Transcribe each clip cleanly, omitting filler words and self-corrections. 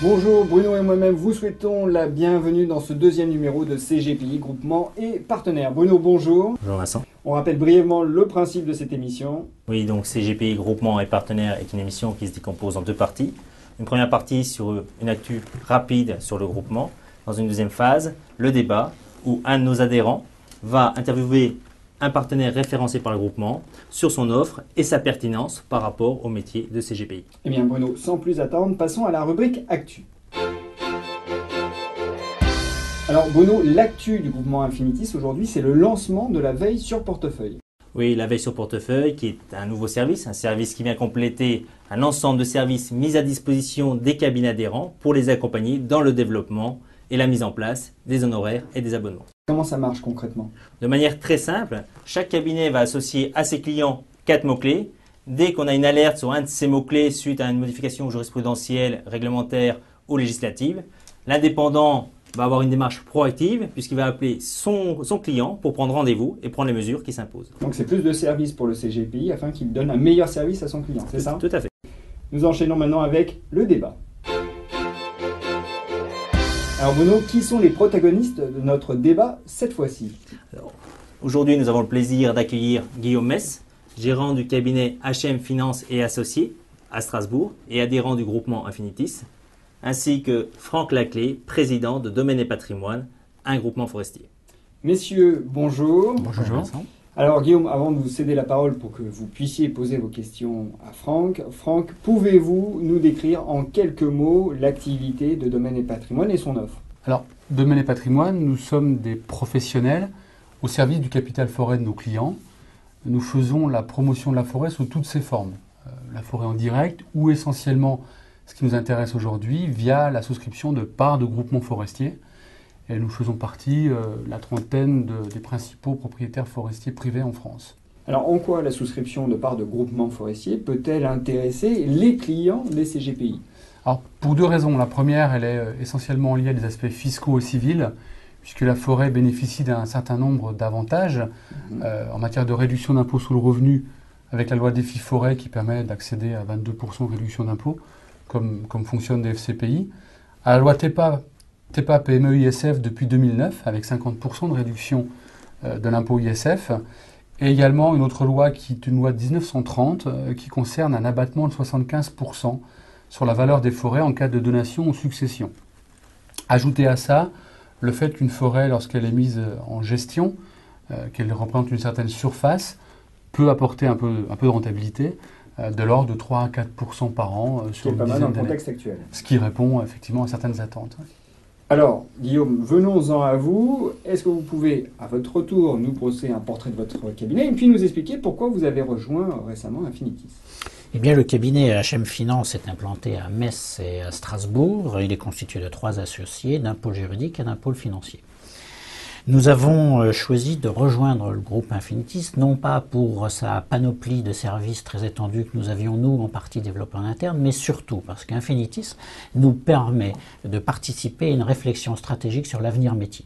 Bonjour, Bruno et moi-même vous souhaitons la bienvenue dans ce deuxième numéro de CGPI, groupement et partenaires. Bruno, bonjour. Bonjour Vincent. On rappelle brièvement le principe de cette émission. Oui, donc CGPI, groupement et partenaires est une émission qui se décompose en deux parties. Une première partie sur une actu rapide sur le groupement. Dans une deuxième phase, le débat où un de nos adhérents va interviewer un partenaire référencé par le groupement sur son offre et sa pertinence par rapport au métier de CGPI. Eh bien Bruno, sans plus attendre, passons à la rubrique Actu. Alors Bruno, l'actu du groupement Infinitis aujourd'hui, c'est le lancement de la veille sur portefeuille. Oui, la veille sur portefeuille qui est un nouveau service, un service qui vient compléter un ensemble de services mis à disposition des cabinets adhérents pour les accompagner dans le développement et la mise en place des honoraires et des abonnements. Comment ça marche concrètement? De manière très simple, chaque cabinet va associer à ses clients 4 mots-clés. Dès qu'on a une alerte sur un de ces mots-clés suite à une modification jurisprudentielle, réglementaire ou législative, l'indépendant va avoir une démarche proactive puisqu'il va appeler son client pour prendre rendez-vous et prendre les mesures qui s'imposent. Donc c'est plus de services pour le CGPI afin qu'il donne un meilleur service à son client, c'est ça? Tout à fait. Nous enchaînons maintenant avec le débat. Alors Bruno, qui sont les protagonistes de notre débat cette fois-ci? Aujourd'hui, nous avons le plaisir d'accueillir Guillaume Mess, gérant du cabinet HM Finance et Associés à Strasbourg et adhérent du groupement Infinitis, ainsi que Franck Laclé, président de Domaine et Patrimoine, un groupement forestier. Messieurs, bonjour. Bonjour Vincent. Alors Guillaume, avant de vous céder la parole pour que vous puissiez poser vos questions à Franck, pouvez-vous nous décrire en quelques mots l'activité de Domaine et Patrimoine et son offre? Alors, Domaine et Patrimoine, nous sommes des professionnels au service du capital forêt de nos clients. Nous faisons la promotion de la forêt sous toutes ses formes. La forêt en direct ou essentiellement, ce qui nous intéresse aujourd'hui, via la souscription de parts de groupements forestiers. Et nous faisons partie la trentaine des principaux propriétaires forestiers privés en France. Alors en quoi la souscription de parts de groupements forestiers peut-elle intéresser les clients des CGPI? Alors pour deux raisons. La première, elle est essentiellement liée à des aspects fiscaux et civils, puisque la forêt bénéficie d'un certain nombre d'avantages en matière de réduction d'impôt sur le revenu, avec la loi Défi Forêt qui permet d'accéder à 22% de réduction d'impôt, comme fonctionne des FCPI, à la loi TEPA PME ISF depuis 2009, avec 50% de réduction de l'impôt ISF, et également une autre loi qui est une loi de 1930 qui concerne un abattement de 75% sur la valeur des forêts en cas de donation ou succession. Ajoutez à ça le fait qu'une forêt, lorsqu'elle est mise en gestion, qu'elle représente une certaine surface, peut apporter un peu de rentabilité, de l'ordre de 3 à 4% par an sur une dizaine d'années. C'est pas mal dans le contexte actuel. Ce qui répond effectivement à certaines attentes. Alors, Guillaume, venons-en à vous. Est-ce que vous pouvez, à votre tour, nous brosser un portrait de votre cabinet et puis nous expliquer pourquoi vous avez rejoint récemment Infinitis? Eh bien, le cabinet HM Finance est implanté à Metz et à Strasbourg. Il est constitué de 3 associés, d'un pôle juridique et d'un pôle financier. Nous avons choisi de rejoindre le groupe Infinitis, non pas pour sa panoplie de services très étendus que nous avions, nous, en partie développés en interne, mais surtout parce qu'Infinitis nous permet de participer à une réflexion stratégique sur l'avenir métier.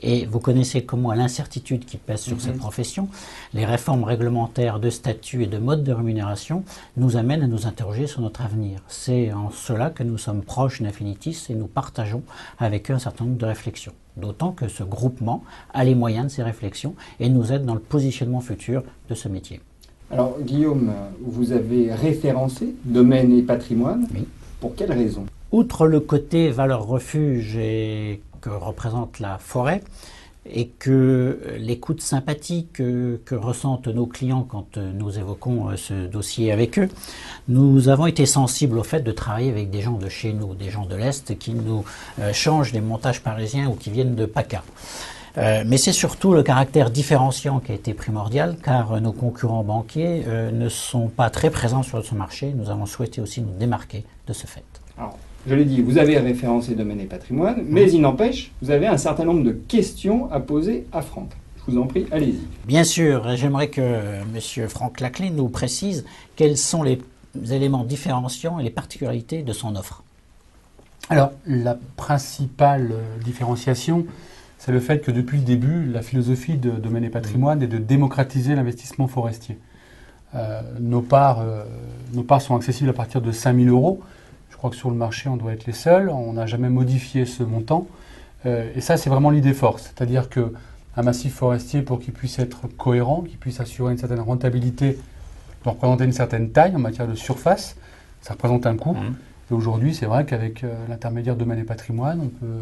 Et vous connaissez comment l'incertitude qui pèse sur cette profession, les réformes réglementaires de statut et de mode de rémunération nous amènent à nous interroger sur notre avenir. C'est en cela que nous sommes proches d'Infinitis et nous partageons avec eux un certain nombre de réflexions. D'autant que ce groupement a les moyens de ces réflexions et nous aide dans le positionnement futur de ce métier. Alors Guillaume, vous avez référencé Domaine et Patrimoine. Oui. Pour quelles raisons? Outre le côté valeur refuge que représente la forêt et que l'écoute sympathique que ressentent nos clients quand nous évoquons ce dossier avec eux, nous avons été sensibles au fait de travailler avec des gens de chez nous, des gens de l'Est qui nous changent des montages parisiens ou qui viennent de PACA. Mais c'est surtout le caractère différenciant qui a été primordial, car nos concurrents banquiers ne sont pas très présents sur ce marché. Nous avons souhaité aussi nous démarquer de ce fait. Alors, je l'ai dit, vous avez référencé Domaine et Patrimoine, mais il n'empêche, vous avez un certain nombre de questions à poser à Franck. Je vous en prie, allez-y. Bien sûr, j'aimerais que M. Franck Laclé nous précise quels sont les éléments différenciants et les particularités de son offre. Alors, la principale différenciation, c'est le fait que depuis le début, la philosophie de Domaine et Patrimoine est de démocratiser l'investissement forestier. Nos parts sont accessibles à partir de 5 000 €. Je crois que sur le marché, on doit être les seuls. On n'a jamais modifié ce montant. Et ça, c'est vraiment l'idée force. C'est-à-dire qu'un massif forestier, pour qu'il puisse être cohérent, qu'il puisse assurer une certaine rentabilité, doit représenter une certaine taille en matière de surface. Ça représente un coût. Et aujourd'hui, c'est vrai qu'avec l'intermédiaire Domaine et Patrimoine, on peut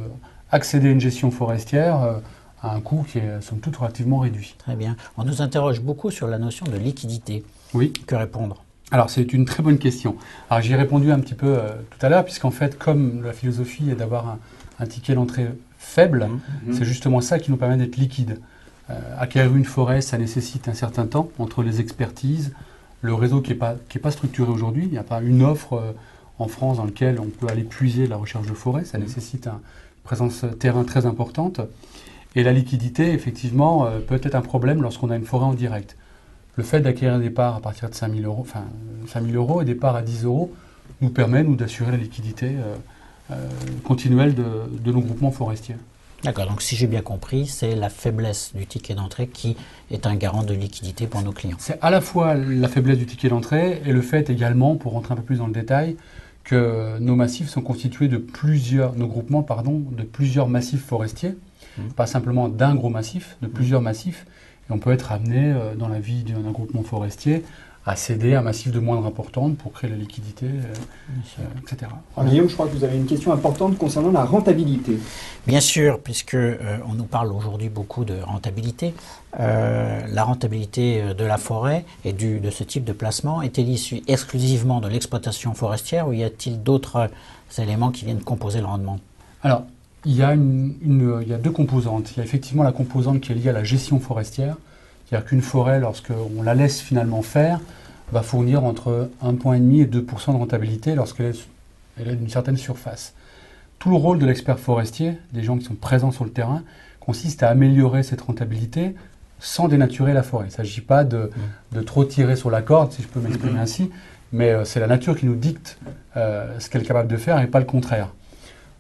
accéder à une gestion forestière à un coût qui est, somme toute, relativement réduit. Très bien. On nous interroge beaucoup sur la notion de liquidité. Oui. Que répondre? Alors, c'est une très bonne question. Alors, j'y ai répondu un petit peu tout à l'heure, puisqu'en fait, comme la philosophie est d'avoir un ticket d'entrée faible, c'est justement ça qui nous permet d'être liquide. Acquérir une forêt, ça nécessite un certain temps entre les expertises, le réseau qui est pas structuré aujourd'hui. Il n'y a pas une offre en France dans laquelle on peut aller puiser la recherche de forêt. Ça nécessite une présence terrain très importante. Et la liquidité, effectivement, peut être un problème lorsqu'on a une forêt en direct. Le fait d'acquérir des parts à partir de 5 000 euros et des parts à 10 euros nous permet, nous, d'assurer la liquidité continuelle de nos groupements forestiers. D'accord, donc si j'ai bien compris, c'est la faiblesse du ticket d'entrée qui est un garant de liquidité pour nos clients. C'est à la fois la faiblesse du ticket d'entrée et le fait également, pour rentrer un peu plus dans le détail, que nos massifs sont constitués de plusieurs massifs forestiers, pas simplement d'un gros massif, de plusieurs massifs. Et on peut être amené, dans la vie d'un groupement forestier, à céder un massif de moindre importance pour créer la liquidité, etc. Alors, Guillaume, je crois que vous avez une question importante concernant la rentabilité. Bien sûr, puisque on nous parle aujourd'hui beaucoup de rentabilité. La rentabilité de la forêt et de ce type de placement est-elle issue exclusivement de l'exploitation forestière ou y a-t-il d'autres éléments qui viennent composer le rendement? Alors, il y a deux composantes. Il y a effectivement la composante qui est liée à la gestion forestière. C'est-à-dire qu'une forêt, lorsqu'on la laisse finalement faire, va fournir entre 1,5 et 2% de rentabilité lorsqu'elle est d'une certaine surface. Tout le rôle de l'expert forestier, des gens qui sont présents sur le terrain, consiste à améliorer cette rentabilité sans dénaturer la forêt. Il ne s'agit pas de trop tirer sur la corde, si je peux m'exprimer ainsi, mais c'est la nature qui nous dicte ce qu'elle est capable de faire et pas le contraire.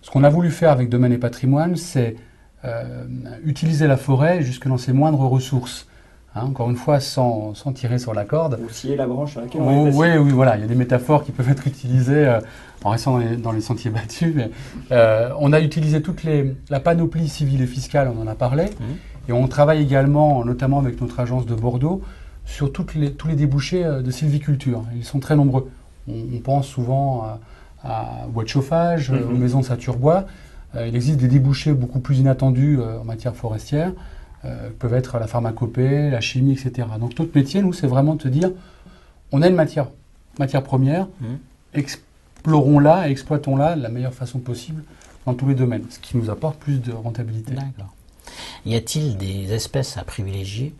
Ce qu'on a voulu faire avec Domaine et Patrimoine, c'est utiliser la forêt jusque dans ses moindres ressources. Encore une fois, sans tirer sur la corde. Osciller la branche sur laquelle on est assis. Oui, voilà. Il y a des métaphores qui peuvent être utilisées en restant dans les sentiers battus. Mais, on a utilisé la panoplie civile et fiscale, on en a parlé. Et on travaille également, notamment avec notre agence de Bordeaux, sur tous les débouchés de sylviculture. Ils sont très nombreux. On pense souvent à bois de chauffage, aux maisons de saturbois. Il existe des débouchés beaucoup plus inattendus en matière forestière. Peuvent être la pharmacopée, la chimie, etc. Donc notre métier, nous, c'est vraiment de se dire, on a une matière première, explorons-la et exploitons-la de la meilleure façon possible dans tous les domaines, ce qui nous apporte plus de rentabilité. D'accord. Y a-t-il des espèces à privilégier?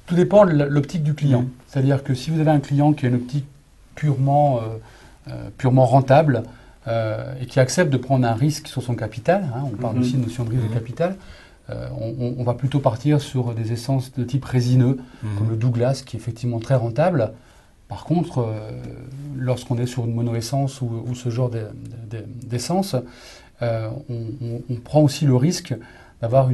Tout dépend de l'optique du client. C'est-à-dire que si vous avez un client qui a une optique purement rentable et qui accepte de prendre un risque sur son capital, on parle aussi de notion de risque de capital, on va plutôt partir sur des essences de type résineux, comme le Douglas, qui est effectivement très rentable. Par contre, lorsqu'on est sur une monoessence ou ce genre d'essence, on prend aussi le risque d'avoir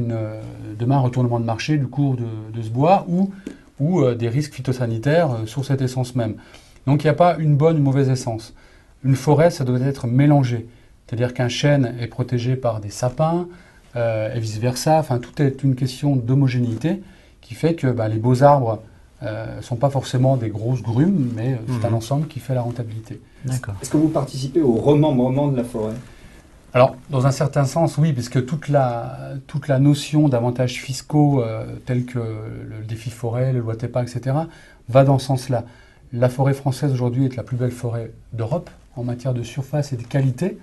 demain un retournement de marché du cours de ce bois ou des risques phytosanitaires sur cette essence même. Donc il n'y a pas une bonne ou mauvaise essence. Une forêt, ça doit être mélangé. C'est-à-dire qu'un chêne est protégé par des sapins, et vice-versa. Enfin, tout est une question d'homogénéité qui fait que les beaux arbres ne sont pas forcément des grosses grumes, mais c'est un ensemble qui fait la rentabilité. D'accord. Est-ce que vous participez au remembrement de la forêt? Alors, dans un certain sens, oui, puisque toute la notion d'avantages fiscaux tels que le défi forêt, le loi TEPA, etc., va dans ce sens-là. La forêt française aujourd'hui est la plus belle forêt d'Europe en matière de surface et de qualité.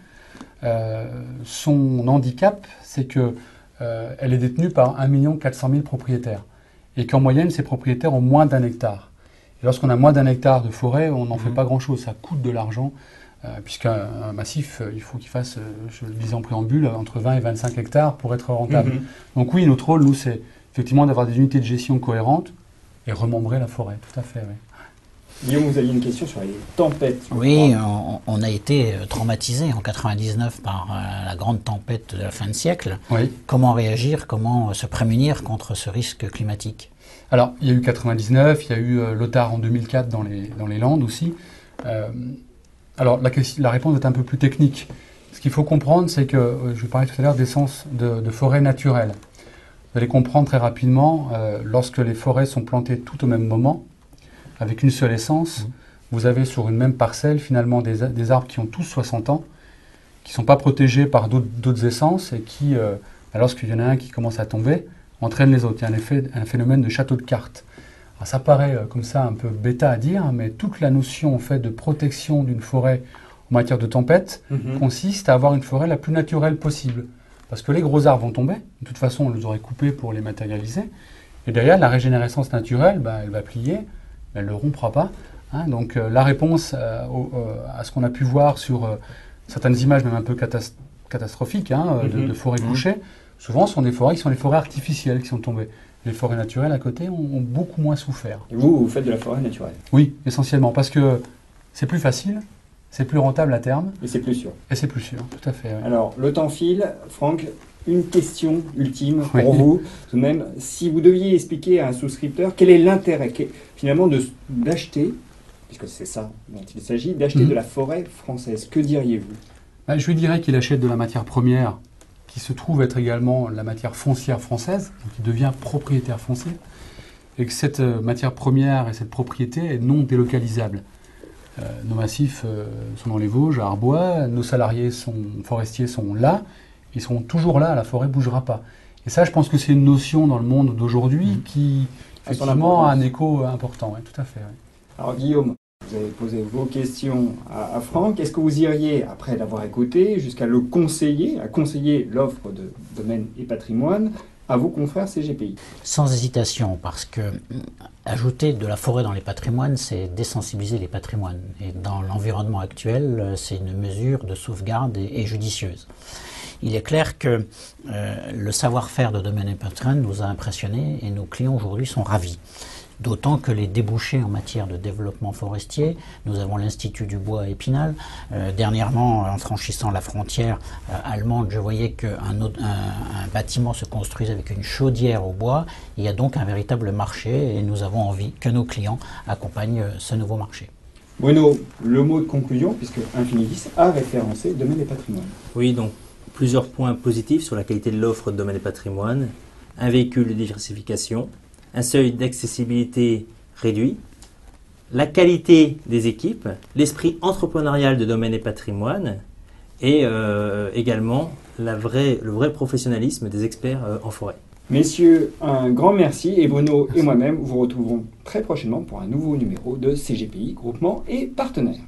Son handicap, c'est qu'elle est détenue par 1 400 000 propriétaires et qu'en moyenne, ces propriétaires ont moins d'1 hectare. Et lorsqu'on a moins d'1 hectare de forêt, on n'en fait pas grand-chose, ça coûte de l'argent, puisqu'un massif, il faut qu'il fasse, je le disais en préambule, entre 20 et 25 hectares pour être rentable. Donc oui, notre rôle, nous, c'est effectivement d'avoir des unités de gestion cohérentes et remembrer la forêt, tout à fait, oui. Guillaume, vous aviez une question sur les tempêtes. Oui, on a été traumatisé en 99 par la grande tempête de la fin de siècle. Oui. Comment réagir, comment se prémunir contre ce risque climatique? Alors, il y a eu 99, il y a eu Lothar en 2004 dans les Landes aussi. Alors, la réponse est un peu plus technique. Ce qu'il faut comprendre, c'est que, je parlais tout à l'heure d'essence de forêt naturelle. Vous allez comprendre très rapidement, lorsque les forêts sont plantées tout au même moment, avec une seule essence, vous avez sur une même parcelle, finalement, des arbres qui ont tous 60 ans, qui ne sont pas protégés par d'autres essences, et qui, lorsqu'il y en a un qui commence à tomber, entraînent les autres. Il y a un phénomène de château de cartes. Alors, ça paraît comme ça un peu bêta à dire, mais toute la notion en fait, de protection d'une forêt en matière de tempête consiste à avoir une forêt la plus naturelle possible. Parce que les gros arbres vont tomber, de toute façon on les aurait coupés pour les matérialiser, et derrière la régénérescence naturelle, elle va plier, elle ne le rompra pas. Hein. Donc la réponse à ce qu'on a pu voir sur certaines images même un peu catastrophiques de forêts couchées, souvent sont des forêts qui sont les forêts artificielles qui sont tombées. Les forêts naturelles à côté ont beaucoup moins souffert. Et vous faites de la forêt naturelle? Oui, essentiellement, parce que c'est plus facile, c'est plus rentable à terme. Et c'est plus sûr. Et c'est plus sûr, tout à fait. Oui. Alors, le temps file. Franck, une question ultime pour vous. Tout de même, si vous deviez expliquer à un souscripteur quel est l'intérêt finalement d'acheter, puisque c'est ça dont il s'agit, d'acheter de la forêt française, que diriez-vous? Je lui dirais qu'il achète de la matière première qui se trouve être également la matière foncière française, donc il devient propriétaire foncier, et que cette matière première et cette propriété est non délocalisable. Nos massifs sont dans les Vosges, à Arbois, nos salariés forestiers sont là, ils seront toujours là, la forêt ne bougera pas. Et ça, je pense que c'est une notion dans le monde d'aujourd'hui qui, effectivement, a un écho important. Oui, tout à fait. Oui. Alors Guillaume, vous avez posé vos questions à Franck. Est-ce que vous iriez, après l'avoir écouté, jusqu'à le conseiller, à conseiller l'offre de domaine et patrimoine à vos confrères CGPI? Sans hésitation, parce que ajouter de la forêt dans les patrimoines, c'est désensibiliser les patrimoines. Et dans l'environnement actuel, c'est une mesure de sauvegarde et judicieuse. Il est clair que le savoir-faire de domaine et patrimoine nous a impressionnés et nos clients aujourd'hui sont ravis. D'autant que les débouchés en matière de développement forestier, nous avons l'Institut du Bois à Épinal. Dernièrement, en franchissant la frontière allemande, je voyais qu'un bâtiment se construisait avec une chaudière au bois. Il y a donc un véritable marché et nous avons envie que nos clients accompagnent ce nouveau marché. Bruno, le mot de conclusion, puisque Infinivis a référencé domaine et patrimoine. Oui, donc plusieurs points positifs sur la qualité de l'offre de domaine et patrimoine. Un véhicule de diversification, un seuil d'accessibilité réduit, la qualité des équipes, l'esprit entrepreneurial de domaine et patrimoine et également le vrai professionnalisme des experts en forêt. Messieurs, un grand merci et Bruno et moi-même vous retrouverons très prochainement pour un nouveau numéro de CGPI, groupement et partenaires.